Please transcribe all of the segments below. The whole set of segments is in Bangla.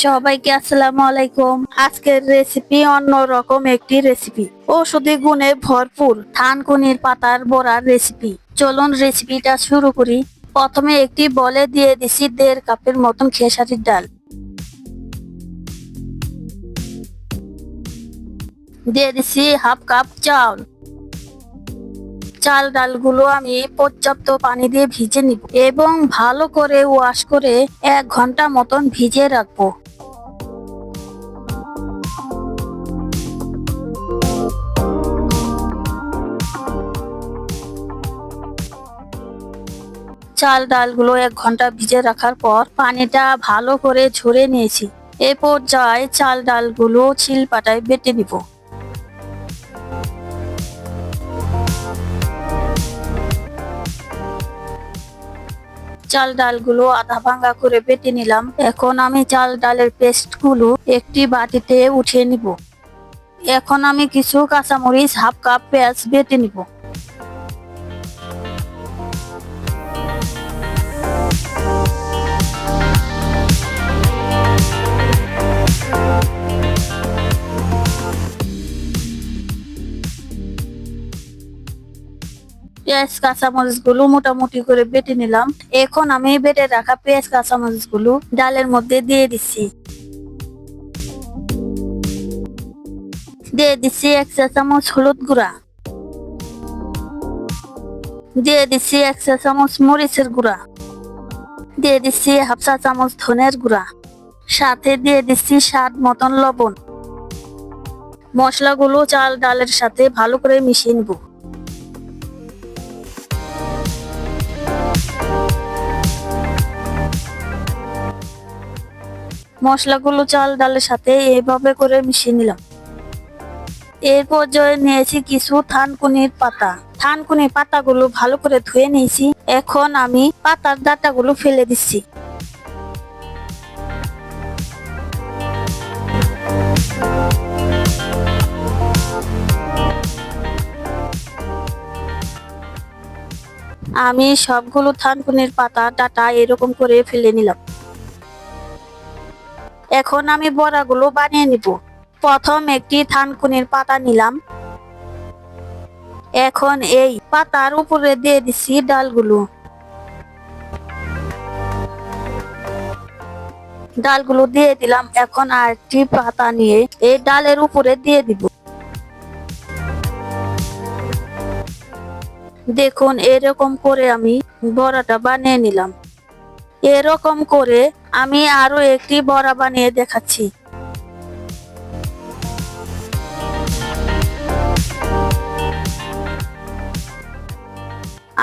সবাইকে আসসালামু আলাইকুম। আজকের রেসিপি অন্যরকম একটি রেসিপি, ঔষধি গুণে ভরপুর থানকুনির পাতার বড়ার রেসিপি। চলুন রেসিপিটা শুরু করি। প্রথমে একটি বলে দিয়ে দিছি 1.5 কাপের মতন খেসারির ডাল, দিয়ে দিছি 1/2 কাপ চাল। চাল ডালগুলো আমি পর্যাপ্ত পানি দিয়ে ভিজে নিব এবং ভালো করে ওয়াশ করে 1 ঘন্টা মতন ভিজিয়ে রাখবো। চাল ডালগুলো 1 ঘন্টা ভিজে রাখার পর পানিটা ভালো করে ঝরে নিয়েছি। এ পর্যায়ে চাল ডালগুলো শিলপাটায় বেটে নিব। চাল ডালগুলো আধা ভাঙা করে বেটে নিলাম। এখন আমি চাল ডালের পেস্টগুলো একটি বাটিতে উঠিয়ে নিব। এখন আমি কিছু কাঁচামরিচ, 1/2 কাপ পেঁয়াজ বেটে নিব। পেঁয়াজ কাঁচামরিচ গুলো মোটামুটি করে বেটে নিলাম। এখন আমি বেটে রাখা পেঁয়াজ কাঁচামরিচ গুলো ডালের মধ্যে দিয়ে দিচ্ছি। দিয়ে দিচ্ছি 1 চা চামচ হলুদ গুঁড়া, দিয়ে দিচ্ছি 1 চা চামচ মরিচের গুঁড়া, দিয়ে দিচ্ছি 1/2 চা চামচ ধনের গুঁড়া, সাথে দিয়ে দিচ্ছি স্বাদ মতন লবণ। মশলাগুলো চাল ডালের সাথে ভালো করে মিশিয়ে নেব। মশলাগুলো চাল ডালের সাথে এইভাবে করে মিশিয়ে নিলাম। এর পর্যায়ে নিয়েছি কিছু থানকুনির পাতা। থানকুনির পাতাগুলো ভালো করে ধুয়ে নিয়েছি। এখন আমি পাতার ডাঁটাগুলো ফেলে দিচ্ছি। আমি সবগুলো থানকুনির পাতা ডাঁটা এরকম করে ফেলে নিলাম। এখন আমি বড়াগুলো বানিয়ে নিব। প্রথম একটি থানকুনির পাতা নিলাম। এখন এই পাতার উপরে দিয়ে দিচ্ছি ডালগুলো। ডালগুলো দিয়ে দিলাম। এখন আরেকটি পাতা নিয়ে এই ডালের উপরে দিয়ে দিব। দেখুন এরকম করে আমি বড়াটা বানিয়ে নিলাম। এরকম করে আমি আরো একটি বড়া বানিয়ে দেখাচ্ছি।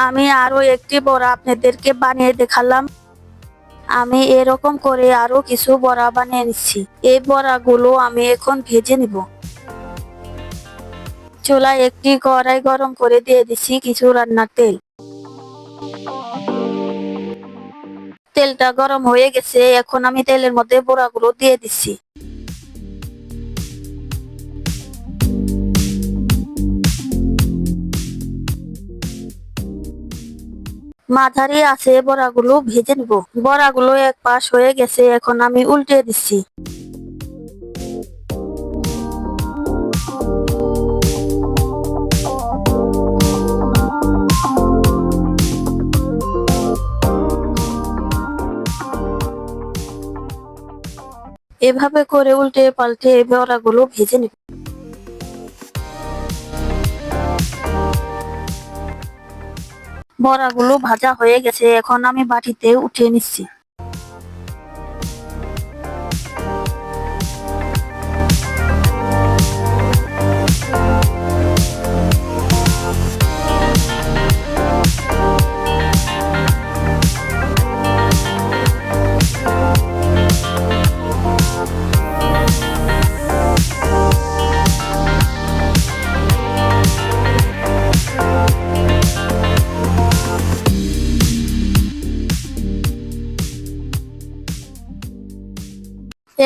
আমি আরো একটি বড়া আপনাদেরকে বানিয়ে দেখালাম। আমি এরকম করে আরো কিছু বড়া বানিয়ে নিচ্ছি। এই বড়াগুলো আমি এখন ভেজে নিব। চুলায় একটি কড়াই গরম করে দিয়ে দিচ্ছি কিছু রান্নার তেল। তেলটা গরম হয়ে গেছে। এখন আমি তেলের মধ্যে বড়াগুলো দিয়ে দিচ্ছি। মাঝারি আছে বড়াগুলো ভেজে নিব। বড়াগুলো এক পাশ হয়ে গেছে। এখন আমি উল্টে দিচ্ছি। এভাবে করে উল্টে পাল্টে বড়াগুলো ভেজে নিব। বড়াগুলো ভাজা হয়ে গেছে। এখন আমি বাটিতে উঠিয়ে নিচ্ছি।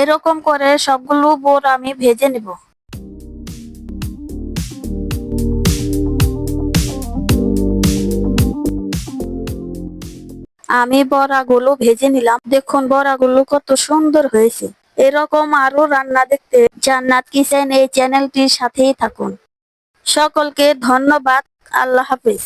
এরকম করে সবগুলো বড়া আমি ভেজে নিব। আমি বড়াগুলো ভেজে নিলাম। দেখুন বড়াগুলো কত সুন্দর হয়েছে। এরকম আরো রান্না দেখতে জান্নাত কিচেন এই চ্যানেলটির সাথেই থাকুন। সকলকে ধন্যবাদ। আল্লাহ হাফেজ।